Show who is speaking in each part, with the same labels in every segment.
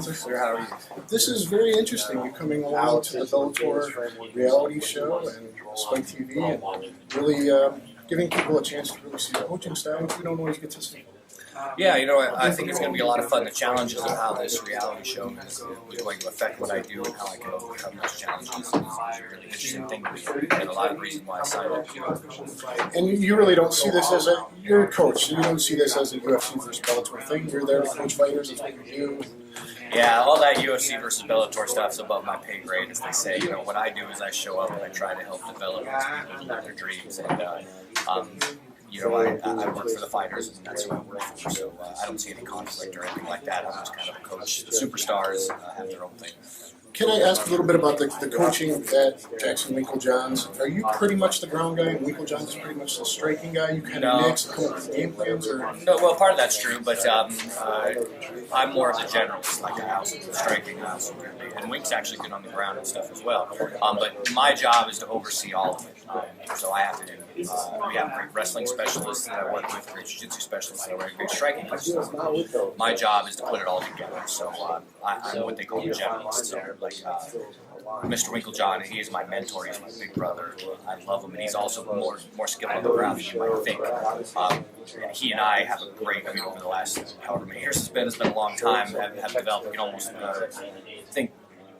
Speaker 1: Sir, how are you?
Speaker 2: This is very interesting. You're coming along to the Bellator reality show and Spike TV and really giving people a chance to really see the coaching style, which we don't always get to see.
Speaker 1: Yeah, you know, I think it's going to be a lot of fun. The challenges of how this reality show is going to affect what I do and how I can overcome those challenges is a really interesting thing to me, and a lot of reasons why I signed up to do it.
Speaker 2: And you really don't see this as you're a coach, so you don't see this as a UFC versus Bellator thing. You're there to coach fighters, that's what you do.
Speaker 1: Yeah, all that UFC versus Bellator stuff's above my pay grade, as they say. You know, what I do is I show up and I try to help develop these people their dreams. And, you know, I work for the fighters, and that's who I work for. So I don't see any conflict or anything like that. I'm just kind of a coach. The superstars have their own thing.
Speaker 2: Can I ask a little bit about the coaching at Jackson Winklejohn's? Are you pretty much the ground guy, and Winklejohn's is pretty much the striking guy? You kind of mix, come up with game plans, or?
Speaker 1: No, well, part of that's true, but I'm more of the generalist. Like, I also do striking, I also do, and Wink's actually good on the ground and stuff as well. But my job is to oversee all of it. So I have to do. We have great wrestling specialists that I work with, great jiu-jitsu specialists that I work with, great striking coaches. My job is to put it all together. So I'm what they call a generalist. So like Mr. Winklejohn, he is my mentor. He's my big brother. I love him, and he's also more skilled on the ground than you might think. And he and I have a great, I mean, over the last however many years it's been a long time, have developed, we can almost think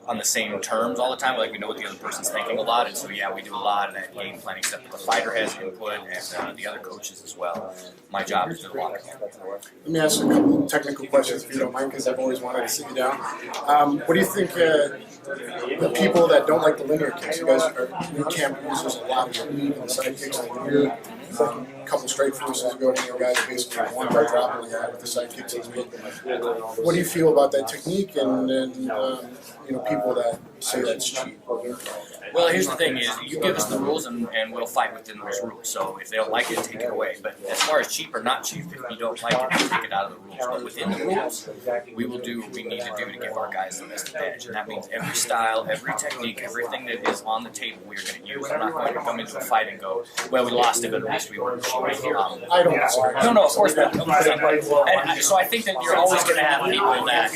Speaker 1: on the same terms all the time, like we know what the other person's thinking a lot, and so yeah, we do a lot of that game planning stuff. The fighter has input, and the other coaches as well. My job is to do a lot of that.
Speaker 2: Let me ask you a couple of technical questions, if you don't mind, because I've always wanted to sit you down. What do you think the people that don't like the linear kicks, you guys your camp uses a lot of your lead and side kicks linear. A couple straight forces ago, and you guys basically won by dropping the guy with the side kicks. What do you feel about that technique, and you know, people that say that's cheap?
Speaker 1: Well, here's the thing: is you give us the rules, and we'll fight within those rules. So if they don't like it, take it away. But as far as cheap or not cheap, if you don't like it, you take it out of the rules. But within the rules, we will do what we need to do to give our guys the best advantage, and that means every style, every technique, everything that is on the table, we are going to use. I'm not going to come into a fight and go, "Well, we lost it, but at least we won."
Speaker 2: I don't disagree.
Speaker 1: No, of course not. And so I think that you're always going to have people that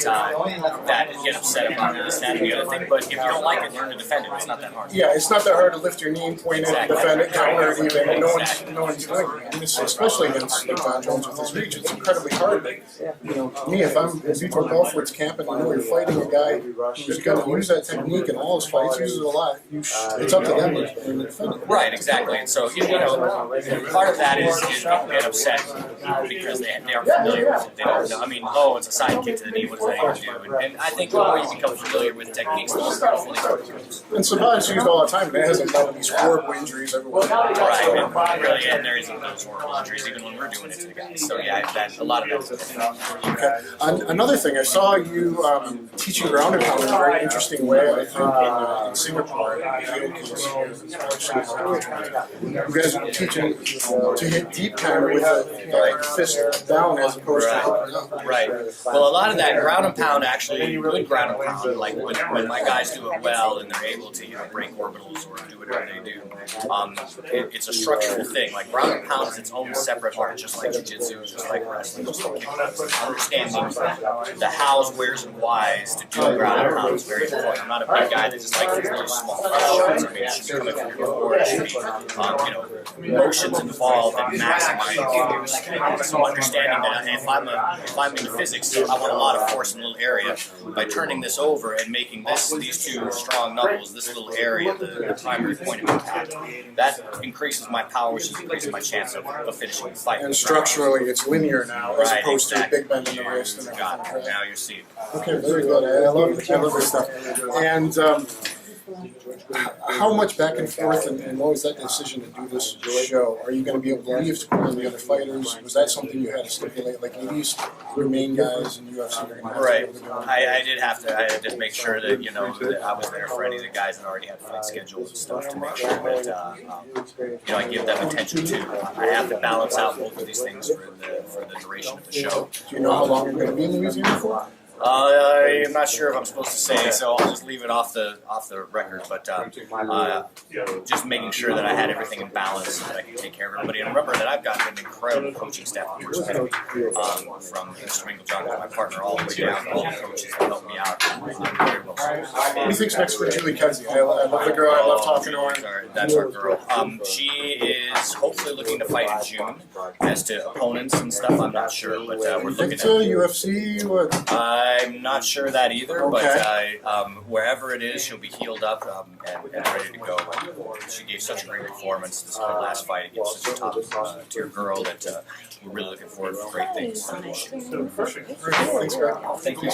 Speaker 1: get upset about this, that, and the other thing. But if you don't like it, learn to defend it. It's not that hard.
Speaker 2: Yeah, it's not that hard to lift your knee, point it, defend it, counter it, even. No one's doing it. And especially against like John Jones with his reach, it's incredibly hard. But, you know, me, if Vitor Belfort's camp and you know you're fighting a guy who's going to use that technique in all his fights, uses it a lot, it's up to them to defend it.
Speaker 1: Right, exactly. And so, you know, part of that is people get upset because they aren't familiar with it. They don't know. I mean, oh, it's a side kick to the knee. What does that even do? And I think the more you become familiar with techniques, the more powerful they become.
Speaker 2: And Savant's used all the time, but it hasn't done these horrible injuries everywhere.
Speaker 1: Right, and really, and there isn't those horrible injuries even when we're doing it to the guys. So yeah, a lot of that.
Speaker 2: Okay. Another thing, I saw you teaching ground and pound in a very interesting way, I think, in Singapore. You guys are teaching to hit deep kind of with the fist down as opposed to up.
Speaker 1: Right. Well, a lot of that ground and pound, actually, good ground and pound, like when my guys do it well and they're able to, you know, break orbitals or do whatever they do, it's a structural thing. Like ground and pound is its own separate art, just like jiu-jitsu, just like wrestling, just like kickboxing. Understanding the hows, wheres, and whys to do ground and pound is very important. I'm not a big guy that just likes these little small shots. I mean, it should be coming from your core. It should be, you know, motions involved and maximizing use. So understanding that if I'm into physics, I want a lot of force in a little area. By turning this over and making these two strong knuckles, this little area, the primary point of impact, that increases my power, which increases my chance of finishing the fight.
Speaker 2: And structurally, it's linear now, as opposed to a big bend in the wrist. And
Speaker 1: got it. Now you see it.
Speaker 2: Okay, very good. I love it. I love this stuff. And how much back and forth, and what was that decision to do this show? Are you going to be able to leave to put in the other fighters? Was that something you had to stipulate, like at least your main guys in UFC?
Speaker 1: Right. I did have to. I had to make sure that, you know, that I was there for any of the guys that already had fight schedules and stuff to make sure that you know, I give them attention too. I have to balance out both of these things for the duration of the show.
Speaker 2: Do you know how long you're going to be in Louisiana for?
Speaker 1: I'm not sure if I'm supposed to say, so I'll just leave it off the record. But just making sure that I had everything in balance so that I could take care of everybody. And remember that I've got an incredible coaching staff that works with me, from Mr. John, my partner, all the way down to all the coaches that help me out. Very well.
Speaker 2: What do you think's next for Julie Kedzie? I love the girl. I love talking to her.
Speaker 1: That's our girl. She is hopefully looking to fight in June. As to opponents and stuff, I'm not sure, but we're looking at
Speaker 2: UFC. What?
Speaker 1: I'm not sure that either,
Speaker 2: Okay.
Speaker 1: but wherever it is, she'll be healed up and ready to go. She gave such a great performance this her last fight against such a top-tier girl that we're really looking forward to great things.
Speaker 2: Thanks, Greg.
Speaker 1: Thank you.